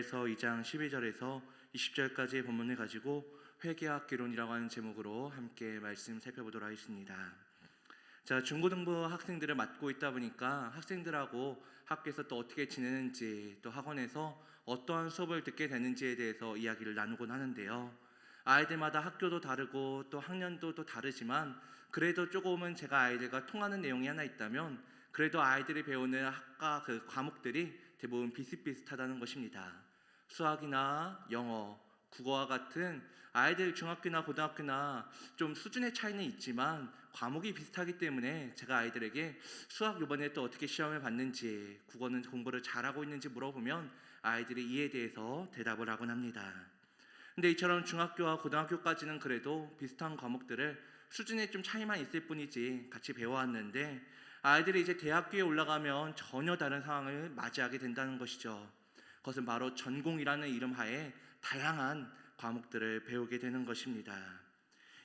요엘서 2장 12절에서 20절까지의 본문을 가지고 회개와 기론이라고 하는 제목으로 함께 말씀 살펴보도록 하겠습니다. 자, 중고등부 학생들을 맡고 있다 보니까 학생들하고 학교에서 또 어떻게 지내는지, 또 학원에서 어떠한 수업을 듣게 되는지에 대해서 이야기를 나누곤 하는데요. 아이들마다 학교도 다르고 또 학년도 또 다르지만 그래도 조금은 제가 아이들과 통하는 내용이 하나 있다면 그래도 아이들이 배우는 학과 그 과목들이 대부분 비슷비슷하다는 것입니다. 수학이나 영어, 국어와 같은 아이들 중학교나 고등학교나 좀 수준의 차이는 있지만 과목이 비슷하기 때문에 제가 아이들에게 수학 이번에 또 어떻게 시험을 봤는지, 국어는 공부를 잘하고 있는지 물어보면 아이들이 이에 대해서 대답을 하곤 합니다. 근데 이처럼 중학교와 고등학교까지는 그래도 비슷한 과목들을 수준에 좀 차이만 있을 뿐이지 같이 배워왔는데 아이들이 이제 대학교에 올라가면 전혀 다른 상황을 맞이하게 된다는 것이죠. 그것은 바로 전공이라는 이름 하에 다양한 과목들을 배우게 되는 것입니다.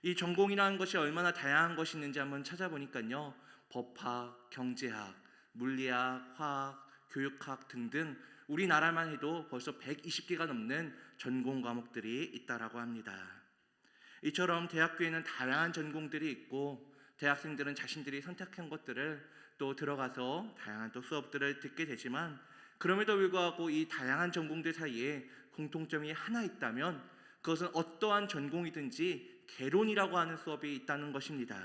이 전공이라는 것이 얼마나 다양한 것이 있는지 한번 찾아보니까요. 법학, 경제학, 물리학, 화학, 교육학 등등 우리나라만 해도 벌써 120개가 넘는 전공 과목들이 있다라고 합니다. 이처럼 대학교에는 다양한 전공들이 있고 대학생들은 자신들이 선택한 것들을 또 들어가서 다양한 또 수업들을 듣게 되지만 그럼에도 불구하고 이 다양한 전공들 사이에 공통점이 하나 있다면 그것은 어떠한 전공이든지 개론이라고 하는 수업이 있다는 것입니다.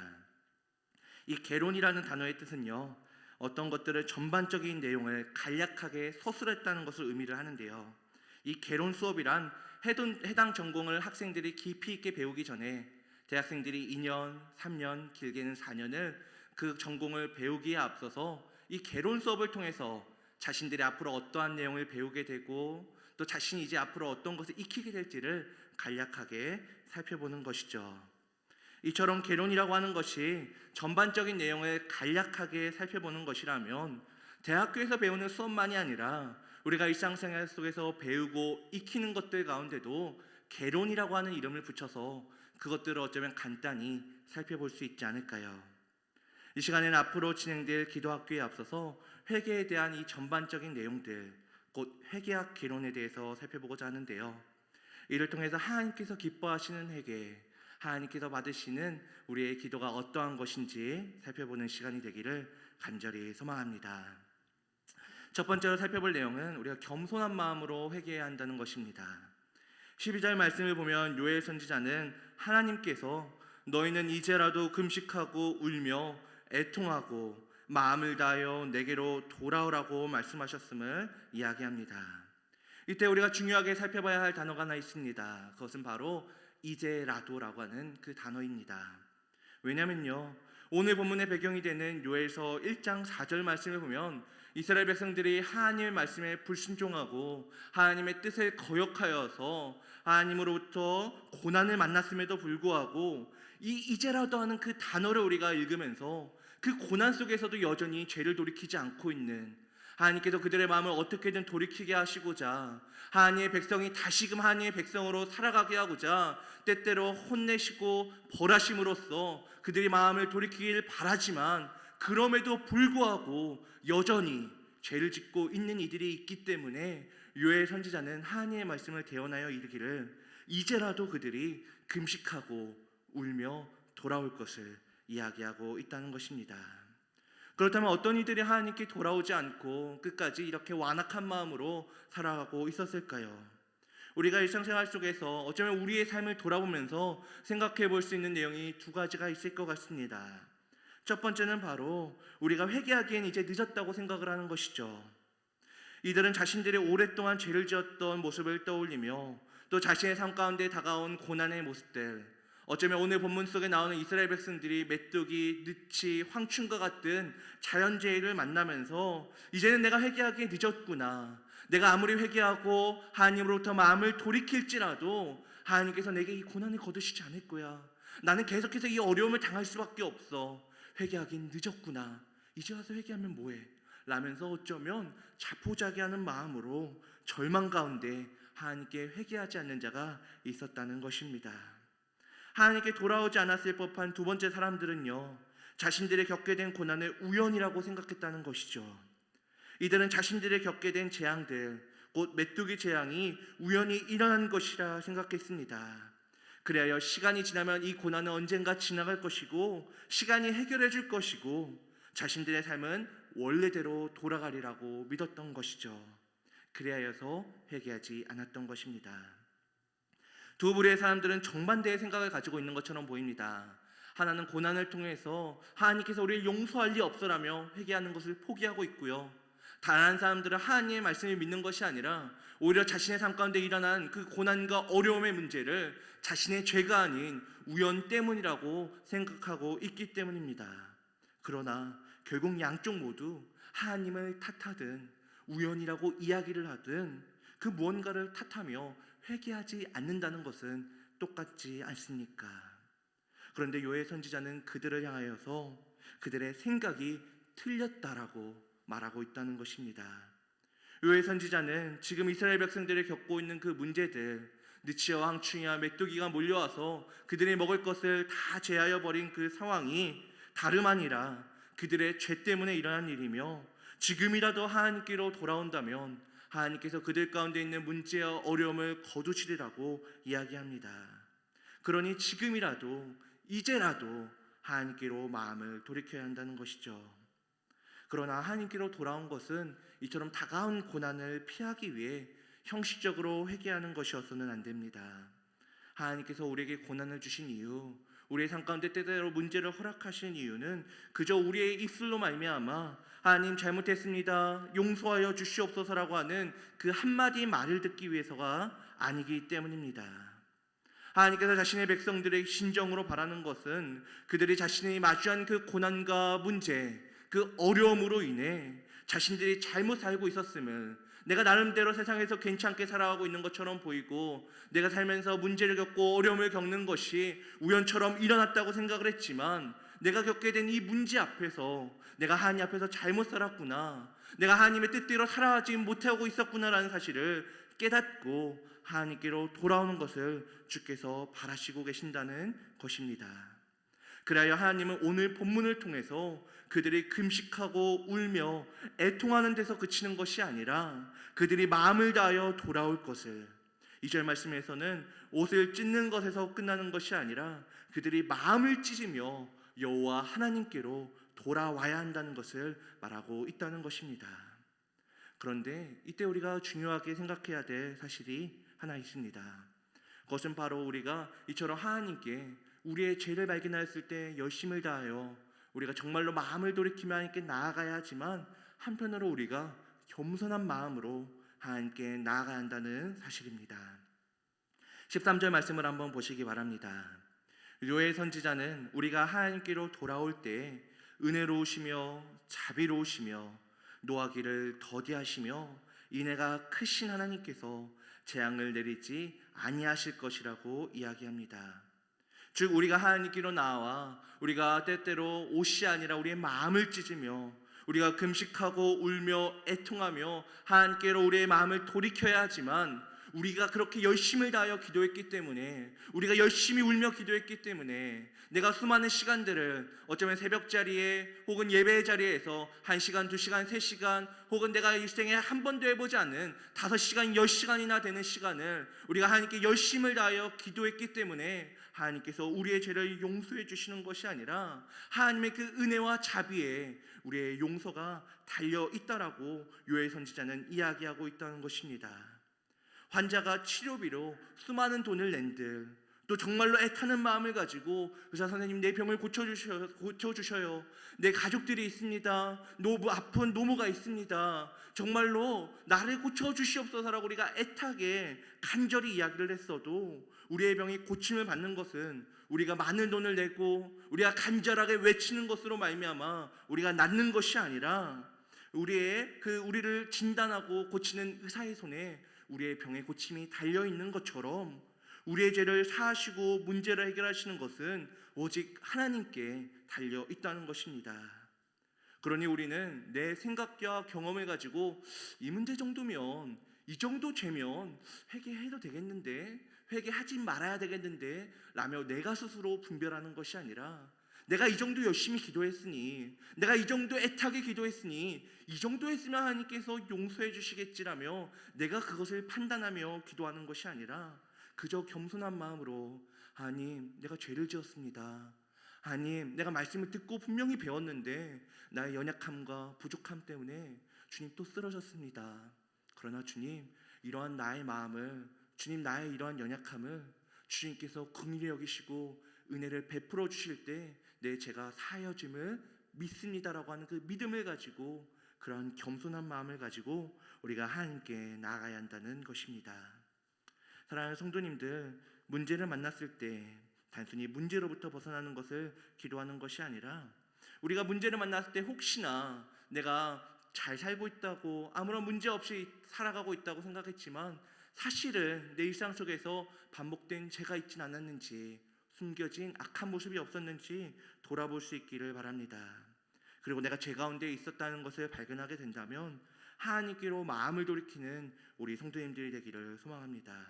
이 개론이라는 단어의 뜻은요, 어떤 것들을 전반적인 내용을 간략하게 서술했다는 것을 의미를 하는데요. 이 개론 수업이란 해당 전공을 학생들이 깊이 있게 배우기 전에 대학생들이 2년, 3년, 길게는 4년을 그 전공을 배우기에 앞서서 이 개론 수업을 통해서 자신들이 앞으로 어떠한 내용을 배우게 되고 또 자신이 이제 앞으로 어떤 것을 익히게 될지를 간략하게 살펴보는 것이죠. 이처럼 개론이라고 하는 것이 전반적인 내용을 간략하게 살펴보는 것이라면 대학교에서 배우는 수업만이 아니라 우리가 일상생활 속에서 배우고 익히는 것들 가운데도 개론이라고 하는 이름을 붙여서 그것들을 어쩌면 간단히 살펴볼 수 있지 않을까요? 이 시간에는 앞으로 진행될 기도학교에 앞서서 회개에 대한 이 전반적인 내용들, 곧 회개학 개론에 대해서 살펴보고자 하는데요. 이를 통해서 하나님께서 기뻐하시는 회개, 하나님께서 받으시는 우리의 기도가 어떠한 것인지 살펴보는 시간이 되기를 간절히 소망합니다. 첫 번째로 살펴볼 내용은 우리가 겸손한 마음으로 회개해야 한다는 것입니다. 12절 말씀을 보면 요엘 선지자는 하나님께서 너희는 이제라도 금식하고 울며 애통하고 마음을 다하여 내게로 돌아오라고 말씀하셨음을 이야기합니다. 이때 우리가 중요하게 살펴봐야 할 단어가 하나 있습니다. 그것은 바로 이제라도라고 하는 그 단어입니다. 왜냐면요, 오늘 본문의 배경이 되는 요엘서 1장 4절 말씀을 보면 이스라엘 백성들이 하나님의 말씀에 불순종하고 하나님의 뜻을 거역하여서 하나님으로부터 고난을 만났음에도 불구하고 이 이제라도 하는 그 단어를 우리가 읽으면서 그 고난 속에서도 여전히 죄를 돌이키지 않고 있는, 하나님께서 그들의 마음을 어떻게든 돌이키게 하시고자 하나님의 백성이 다시금 하나님의 백성으로 살아가게 하고자 때때로 혼내시고 벌하심으로써 그들의 마음을 돌이키길 바라지만 그럼에도 불구하고 여전히 죄를 짓고 있는 이들이 있기 때문에 요엘 선지자는 하나님의 말씀을 대언하여 이르기를 이제라도 그들이 금식하고 울며 돌아올 것을 이야기하고 있다는 것입니다. 그렇다면 어떤 이들이 하나님께 돌아오지 않고 끝까지 이렇게 완악한 마음으로 살아가고 있었을까요? 우리가 일상생활 속에서 어쩌면 우리의 삶을 돌아보면서 생각해 볼 수 있는 내용이 두 가지가 있을 것 같습니다. 첫 번째는 바로 우리가 회개하기엔 이제 늦었다고 생각을 하는 것이죠. 이들은 자신들이 오랫동안 죄를 지었던 모습을 떠올리며 또 자신의 삶 가운데 다가온 고난의 모습들, 어쩌면 오늘 본문 속에 나오는 이스라엘 백성들이 메뚜기, 느치, 황충과 같은 자연재해를 만나면서 이제는 내가 회개하기에 늦었구나, 내가 아무리 회개하고 하나님으로부터 마음을 돌이킬지라도 하나님께서 내게 이 고난을 거두시지 않을 거야, 나는 계속해서 이 어려움을 당할 수밖에 없어, 회개하긴 늦었구나, 이제 와서 회개하면 뭐해 라면서 어쩌면 자포자기하는 마음으로 절망 가운데 하나님께 회개하지 않는 자가 있었다는 것입니다. 하나님께 돌아오지 않았을 법한 두 번째 사람들은요, 자신들이 겪게 된 고난을 우연이라고 생각했다는 것이죠. 이들은 자신들이 겪게 된 재앙들, 곧 메뚜기 재앙이 우연히 일어난 것이라 생각했습니다. 그리하여 시간이 지나면 이 고난은 언젠가 지나갈 것이고 시간이 해결해 줄 것이고 자신들의 삶은 원래대로 돌아가리라고 믿었던 것이죠. 그리하여서 회개하지 않았던 것입니다. 두 부류의 사람들은 정반대의 생각을 가지고 있는 것처럼 보입니다. 하나는 고난을 통해서 하나님께서 우리를 용서할 리 없어라며 회개하는 것을 포기하고 있고요. 다른 사람들은 하나님의 말씀을 믿는 것이 아니라 오히려 자신의 삶 가운데 일어난 그 고난과 어려움의 문제를 자신의 죄가 아닌 우연 때문이라고 생각하고 있기 때문입니다. 그러나 결국 양쪽 모두 하나님을 탓하든 우연이라고 이야기를 하든 그 무언가를 탓하며 회개하지 않는다는 것은 똑같지 않습니까? 그런데 요엘 선지자는 그들을 향하여서 그들의 생각이 틀렸다라고 말하고 있다는 것입니다. 요엘 선지자는 지금 이스라엘 백성들이 겪고 있는 그 문제들, 느치와 황충이와 메뚜기가 몰려와서 그들이 먹을 것을 다 제하여 버린 그 상황이 다름 아니라 그들의 죄 때문에 일어난 일이며 지금이라도 하나님께로 돌아온다면 하나님께서 그들 가운데 있는 문제와 어려움을 거두시리라고 이야기합니다. 그러니 지금이라도 이제라도 하나님께로 마음을 돌이켜야 한다는 것이죠. 그러나 하나님께로 돌아온 것은 이처럼 다가온 고난을 피하기 위해 형식적으로 회개하는 것이어서는 안 됩니다. 하나님께서 우리에게 고난을 주신 이유, 우리의 삶 가운데 때때로 문제를 허락하신 이유는 그저 우리의 입술로 말미암아 하나님 잘못했습니다, 용서하여 주시옵소서라고 하는 그 한마디 말을 듣기 위해서가 아니기 때문입니다. 하나님께서 자신의 백성들의 심정으로 바라는 것은 그들이 자신이 마주한 그 고난과 문제, 그 어려움으로 인해 자신들이 잘못 살고 있었음을, 내가 나름대로 세상에서 괜찮게 살아가고 있는 것처럼 보이고 내가 살면서 문제를 겪고 어려움을 겪는 것이 우연처럼 일어났다고 생각을 했지만 내가 겪게 된 이 문제 앞에서 내가 하나님 앞에서 잘못 살았구나, 내가 하나님의 뜻대로 살아가지 못하고 있었구나라는 사실을 깨닫고 하나님께로 돌아오는 것을 주께서 바라시고 계신다는 것입니다. 그래야 하나님은 오늘 본문을 통해서 그들이 금식하고 울며 애통하는 데서 그치는 것이 아니라 그들이 마음을 다하여 돌아올 것을, 2절 말씀에서는 옷을 찢는 것에서 끝나는 것이 아니라 그들이 마음을 찢으며 여호와 하나님께로 돌아와야 한다는 것을 말하고 있다는 것입니다. 그런데 이때 우리가 중요하게 생각해야 될 사실이 하나 있습니다. 그것은 바로 우리가 이처럼 하나님께 우리의 죄를 발견하였을 때 열심을 다하여 우리가 정말로 마음을 돌이키며 하나님께 나아가야 하지만 한편으로 우리가 겸손한 마음으로 하나님께 나아가야 한다는 사실입니다. 13절 말씀을 한번 보시기 바랍니다. 요엘 선지자는 우리가 하나님께로 돌아올 때 은혜로우시며 자비로우시며 노하기를 더디하시며 인애가 크신 하나님께서 재앙을 내리지 아니하실 것이라고 이야기합니다. 즉 우리가 하나님께로 나와 우리가 때때로 옷이 아니라 우리의 마음을 찢으며 우리가 금식하고 울며 애통하며 하나님께로 우리의 마음을 돌이켜야 하지만 우리가 그렇게 열심을 다하여 기도했기 때문에, 우리가 열심히 울며 기도했기 때문에 내가 수많은 시간들을 어쩌면 새벽자리에 혹은 예배의 자리에서 1시간, 2시간, 3시간 혹은 내가 일생에 한 번도 해보지 않은 5시간, 10시간이나 되는 시간을 우리가 하나님께 열심을 다하여 기도했기 때문에 하나님께서 우리의 죄를 용서해 주시는 것이 아니라 하나님의 그 은혜와 자비에 우리의 용서가 달려 있다라고 요엘 선지자는 이야기하고 있다는 것입니다. 환자가 치료비로 수많은 돈을 낸들, 또 정말로 애타는 마음을 가지고 의사 선생님 내 병을 고쳐주셔요. 내 가족들이 있습니다. 아픈 노모가 있습니다. 정말로 나를 고쳐주시옵소서라고 우리가 애타게 간절히 이야기를 했어도 우리의 병이 고침을 받는 것은 우리가 많은 돈을 내고 우리가 간절하게 외치는 것으로 말미암아 우리가 낫는 것이 아니라 우리를 진단하고 고치는 의사의 손에 우리의 병의 고침이 달려있는 것처럼 우리의 죄를 사하시고 문제를 해결하시는 것은 오직 하나님께 달려있다는 것입니다. 그러니 우리는 내 생각과 경험을 가지고 이 문제 정도면, 이 정도 죄면 회개해도 되겠는데, 회개하지 말아야 되겠는데 라며 내가 스스로 분별하는 것이 아니라 내가 이 정도 열심히 기도했으니, 내가 이 정도 애타게 기도했으니 이 정도 했으면 하나님께서 용서해 주시겠지라며 내가 그것을 판단하며 기도하는 것이 아니라 그저 겸손한 마음으로 하나님, 내가 죄를 지었습니다. 하나님, 내가 말씀을 듣고 분명히 배웠는데 나의 연약함과 부족함 때문에 주님 또 쓰러졌습니다. 그러나 주님, 이러한 나의 마음을, 주님 나의 이러한 연약함을 주님께서 긍휼히 여기시고 은혜를 베풀어 주실 때 내 죄가 사하여짐을 믿습니다라고 하는 그 믿음을 가지고, 그러한 겸손한 마음을 가지고 우리가 하나님께 나아가야 한다는 것입니다. 사랑하는 성도님들, 문제를 만났을 때 단순히 문제로부터 벗어나는 것을 기도하는 것이 아니라, 우리가 문제를 만났을 때 혹시나 내가 잘 살고 있다고, 아무런 문제 없이 살아가고 있다고 생각했지만 사실은 내 일상 속에서 반복된 죄가 있진 않았는지, 숨겨진 악한 모습이 없었는지 돌아볼 수 있기를 바랍니다. 그리고 내가 죄 가운데 있었다는 것을 발견하게 된다면 하나님께로 마음을 돌이키는 우리 성도님들이 되기를 소망합니다.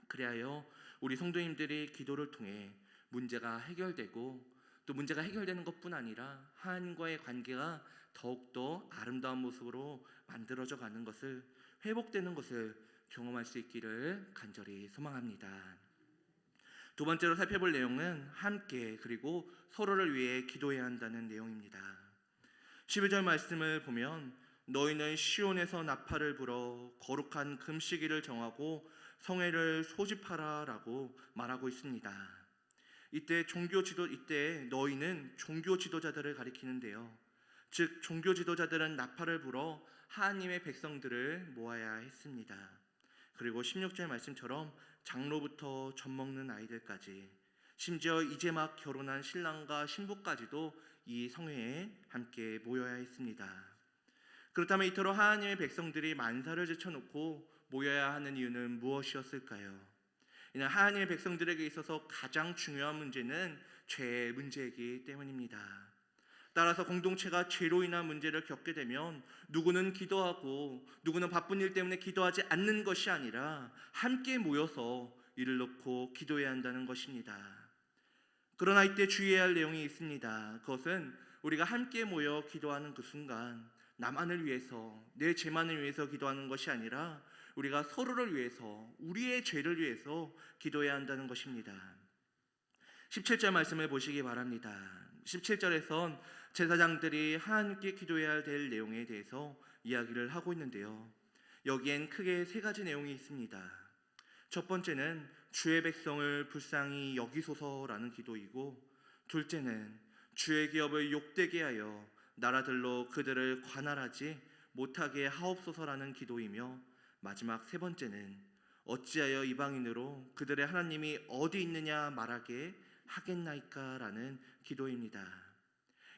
그리하여 우리 성도님들이 기도를 통해 문제가 해결되고, 또 문제가 해결되는 것뿐 아니라 하나님과의 관계가 더욱더 아름다운 모습으로 만들어져 가는 것을, 회복되는 것을 경험할 수 있기를 간절히 소망합니다. 두 번째로 살펴볼 내용은 함께 그리고 서로를 위해 기도해야 한다는 내용입니다. 11절 말씀을 보면 너희는 시온에서 나팔을 불어 거룩한 금시기를 정하고 성회를 소집하라 라고 말하고 있습니다. 이때 너희는 종교 지도자들을 가리키는데요, 즉 종교 지도자들은 나팔을 불어 하나님의 백성들을 모아야 했습니다. 그리고 16절 말씀처럼 장로부터 젖 먹는 아이들까지, 심지어 이제 막 결혼한 신랑과 신부까지도 이 성회에 함께 모여야 했습니다. 그렇다면 이토록 하나님의 백성들이 만사를 제쳐놓고 모여야 하는 이유는 무엇이었을까요? 이는 하나님의 백성들에게 있어서 가장 중요한 문제는 죄의 문제이기 때문입니다. 따라서 공동체가 죄로 인한 문제를 겪게 되면 누구는 기도하고 누구는 바쁜 일 때문에 기도하지 않는 것이 아니라 함께 모여서 이를 놓고 기도해야 한다는 것입니다. 그러나 이때 주의해야 할 내용이 있습니다. 그것은 우리가 함께 모여 기도하는 그 순간 나만을 위해서, 내 죄만을 위해서 기도하는 것이 아니라 우리가 서로를 위해서, 우리의 죄를 위해서 기도해야 한다는 것입니다. 17절 말씀을 보시기 바랍니다. 17절에선 제사장들이 하나님께 기도해야 될 내용에 대해서 이야기를 하고 있는데요, 여기엔 크게 세 가지 내용이 있습니다. 첫 번째는 주의 백성을 불쌍히 여기소서라는 기도이고, 둘째는 주의 기업을 욕되게 하여 나라들로 그들을 관할하지 못하게 하옵소서라는 기도이며, 마지막 세 번째는 어찌하여 이방인으로 그들의 하나님이 어디 있느냐 말하게 하겠나이까 라는 기도입니다.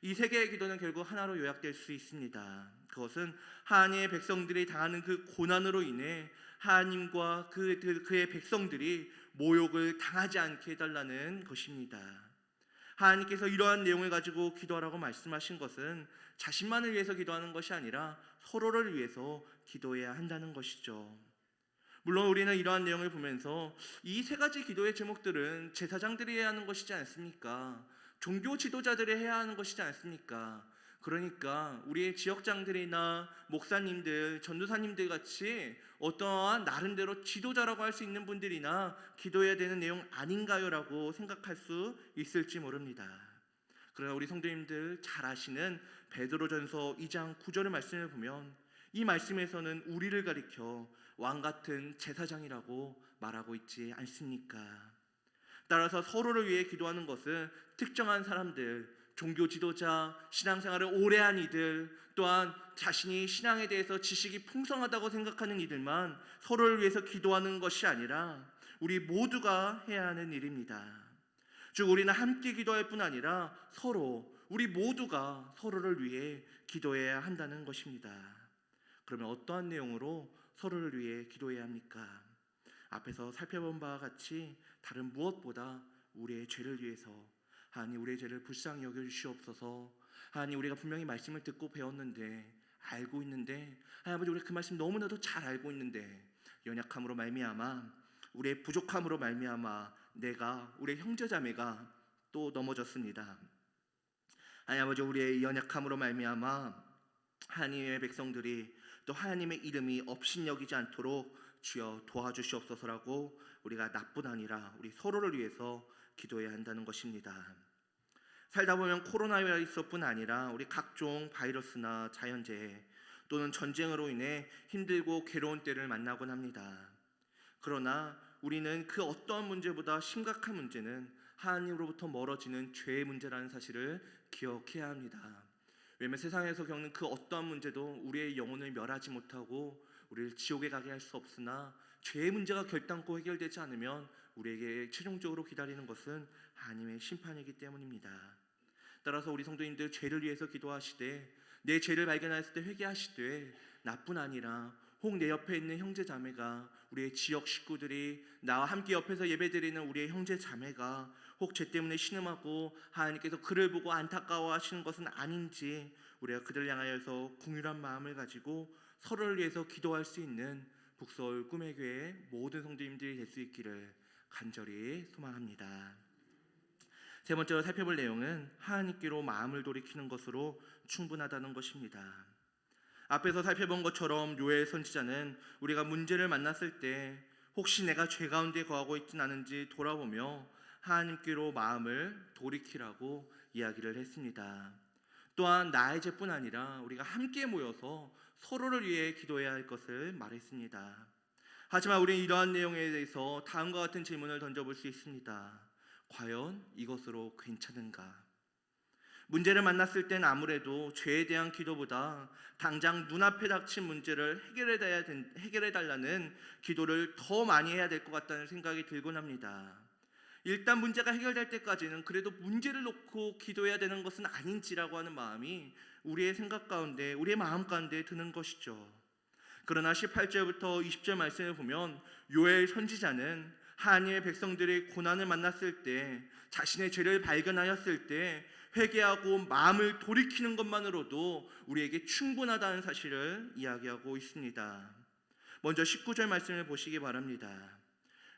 이 세 개의 기도는 결국 하나로 요약될 수 있습니다. 그것은 하나님의 백성들이 당하는 그 고난으로 인해 하나님과 그의 백성들이 모욕을 당하지 않게 해달라는 것입니다. 하나님께서 이러한 내용을 가지고 기도하라고 말씀하신 것은 자신만을 위해서 기도하는 것이 아니라 서로를 위해서 기도해야 한다는 것이죠. 물론 우리는 이러한 내용을 보면서 이 세 가지 기도의 제목들은 제사장들이 해야 하는 것이지 않습니까? 종교 지도자들이 해야 하는 것이지 않습니까? 그러니까 우리의 지역장들이나 목사님들, 전도사님들 같이 어떠한 나름대로 지도자라고 할 수 있는 분들이나 기도해야 되는 내용 아닌가요? 라고 생각할 수 있을지 모릅니다. 그러나 우리 성도님들 잘 아시는 베드로전서 2장 9절의 말씀을 보면 이 말씀에서는 우리를 가리켜 왕같은 제사장이라고 말하고 있지 않습니까? 따라서 서로를 위해 기도하는 것은 특정한 사람들, 종교 지도자, 신앙생활을 오래 한 이들, 또한 자신이 신앙에 대해서 지식이 풍성하다고 생각하는 이들만 서로를 위해서 기도하는 것이 아니라 우리 모두가 해야 하는 일입니다. 즉 우리는 함께 기도할 뿐 아니라 우리 모두가 서로를 위해 기도해야 한다는 것입니다. 그러면 어떠한 내용으로 서로를 위해 기도해야 합니까? 앞에서 살펴본 바와 같이 다른 무엇보다 우리의 죄를 위해서, 하나님 우리의 죄를 불쌍히 여겨주시옵소서. 하나님 우리가 분명히 말씀을 듣고 배웠는데, 알고 있는데, 하나님 아버지 우리가 그 말씀 너무나도 잘 알고 있는데 연약함으로 말미암아, 우리의 부족함으로 말미암아 우리의 형제자매가 또 넘어졌습니다. 하나님 아버지, 우리의 연약함으로 말미암아 하나님의 백성들이 또 하나님의 이름이 업신여기지 않도록 주여 도와주시옵소서라고 우리가 나뿐 아니라 우리 서로를 위해서 기도해야 한다는 것입니다. 살다 보면 코로나 바이러스뿐 아니라 우리 각종 바이러스나 자연재해 또는 전쟁으로 인해 힘들고 괴로운 때를 만나곤 합니다. 그러나 우리는 그 어떠한 문제보다 심각한 문제는 하나님으로부터 멀어지는 죄의 문제라는 사실을 기억해야 합니다. 왜냐하면 세상에서 겪는 그 어떠한 문제도 우리의 영혼을 멸하지 못하고 우리를 지옥에 가게 할 수 없으나, 죄의 문제가 결단코 해결되지 않으면 우리에게 최종적으로 기다리는 것은 하나님의 심판이기 때문입니다. 따라서 우리 성도님들, 죄를 위해서 기도하시되 내 죄를 발견하였을 때 회개하시되, 나뿐 아니라 혹 내 옆에 있는 형제 자매가, 우리의 지역 식구들이, 나와 함께 옆에서 예배드리는 우리의 형제 자매가 혹 죄 때문에 신음하고 하나님께서 그를 보고 안타까워하시는 것은 아닌지, 우리가 그들을 향하여서 긍휼한 마음을 가지고 서로를 위해서 기도할 수 있는 북서울 꿈의 교회 모든 성도님들이 될 수 있기를 간절히 소망합니다. 세 번째로 살펴볼 내용은 하나님께로 마음을 돌이키는 것으로 충분하다는 것입니다. 앞에서 살펴본 것처럼 요엘 선지자는 우리가 문제를 만났을 때 혹시 내가 죄 가운데 거하고 있진 않은지 돌아보며 하나님께로 마음을 돌이키라고 이야기를 했습니다. 또한 나의 죄뿐 아니라 우리가 함께 모여서 서로를 위해 기도해야 할 것을 말했습니다. 하지만 우리는 이러한 내용에 대해서 다음과 같은 질문을 던져볼 수 있습니다. 과연 이것으로 괜찮은가? 문제를 만났을 땐 아무래도 죄에 대한 기도보다 당장 눈앞에 닥친 문제를 해결해달라는 기도를 더 많이 해야 될 것 같다는 생각이 들곤 합니다. 일단 문제가 해결될 때까지는 그래도 문제를 놓고 기도해야 되는 것은 아닌지라고 하는 마음이 우리의 생각 가운데, 우리의 마음 가운데 드는 것이죠. 그러나 18절부터 20절 말씀을 보면 요엘 선지자는 하나님의 백성들이 고난을 만났을 때, 자신의 죄를 발견하였을 때 회개하고 마음을 돌이키는 것만으로도 우리에게 충분하다는 사실을 이야기하고 있습니다. 먼저 19절 말씀을 보시기 바랍니다.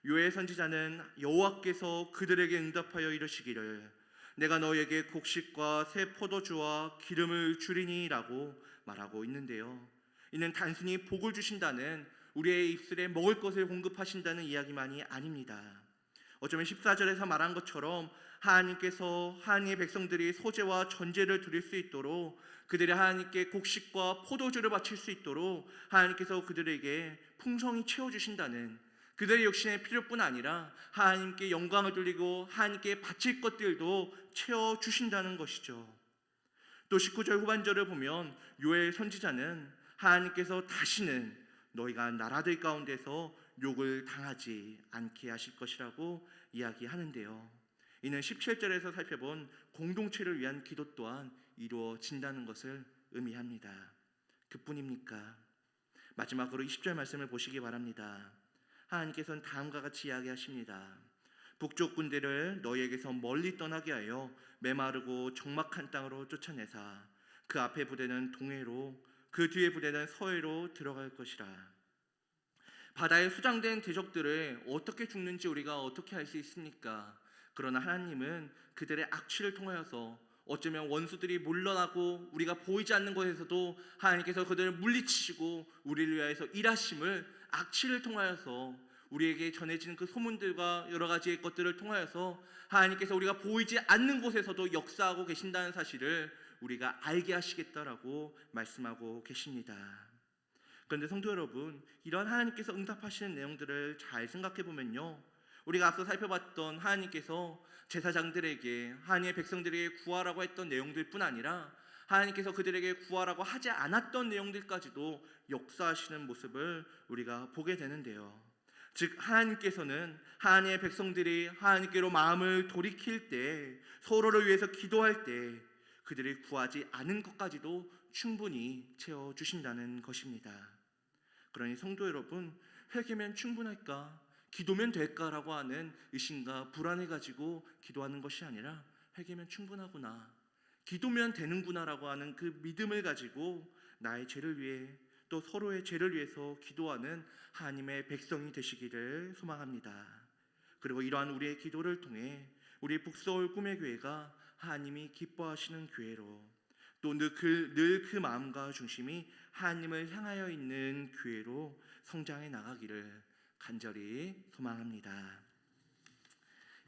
요엘 선지자는 여호와께서 그들에게 응답하여 이르시기를 내가 너에게 곡식과 새 포도주와 기름을 주리니 라고 말하고 있는데요, 이는 단순히 복을 주신다는, 우리의 입술에 먹을 것을 공급하신다는 이야기만이 아닙니다. 어쩌면 14절에서 말한 것처럼 하나님께서 하나님의 백성들이 소재와 전제를 드릴 수 있도록, 그들이 하나님께 곡식과 포도주를 바칠 수 있도록 하나님께서 그들에게 풍성히 채워주신다는, 그들의 육신의 필요뿐 아니라 하나님께 영광을 돌리고 하나님께 바칠 것들도 채워주신다는 것이죠. 또 19절 후반절을 보면 요엘 선지자는 하나님께서 다시는 너희가 나라들 가운데서 욕을 당하지 않게 하실 것이라고 이야기하는데요, 이는 17절에서 살펴본 공동체를 위한 기도 또한 이루어진다는 것을 의미합니다. 그뿐입니까? 마지막으로 20절 말씀을 보시기 바랍니다. 하나님께서는 다음과 같이 이야기하십니다. 북쪽 군대를 너희에게서 멀리 떠나게 하여 메마르고 적막한 땅으로 쫓아내사 그 앞에 부대는 동해로 그 뒤에 부대는 서해로 들어갈 것이라. 바다에 수장된 대적들을 어떻게 죽는지 우리가 어떻게 알 수 있습니까? 그러나 하나님은 그들의 악취를 통하여서, 어쩌면 원수들이 물러나고 우리가 보이지 않는 곳에서도 하나님께서 그들을 물리치시고 우리를 위하여서 일하심을, 악취를 통하여서 우리에게 전해지는 그 소문들과 여러 가지의 것들을 통하여서 하나님께서 우리가 보이지 않는 곳에서도 역사하고 계신다는 사실을 우리가 알게 하시겠다라고 말씀하고 계십니다. 그런데 성도 여러분, 이런 하나님께서 응답하시는 내용들을 잘 생각해 보면요, 우리가 앞서 살펴봤던 하나님께서 제사장들에게, 하나님의 백성들에게 구하라고 했던 내용들뿐 아니라 하나님께서 그들에게 구하라고 하지 않았던 내용들까지도 역사하시는 모습을 우리가 보게 되는데요, 즉 하나님께서는 하나님의 백성들이 하나님께로 마음을 돌이킬 때, 서로를 위해서 기도할 때 그들이 구하지 않은 것까지도 충분히 채워주신다는 것입니다. 그러니 성도 여러분, 회개면 충분할까? 기도면 될까라고 하는 의심과 불안을 가지고 기도하는 것이 아니라, 회개면 충분하구나, 기도면 되는구나라고 하는 그 믿음을 가지고 나의 죄를 위해 또 서로의 죄를 위해서 기도하는 하나님의 백성이 되시기를 소망합니다. 그리고 이러한 우리의 기도를 통해 우리 북서울 꿈의 교회가 하나님이 기뻐하시는 교회로, 또 늘 그 마음과 중심이 하나님을 향하여 있는 교회로 성장해 나가기를 간절히 소망합니다.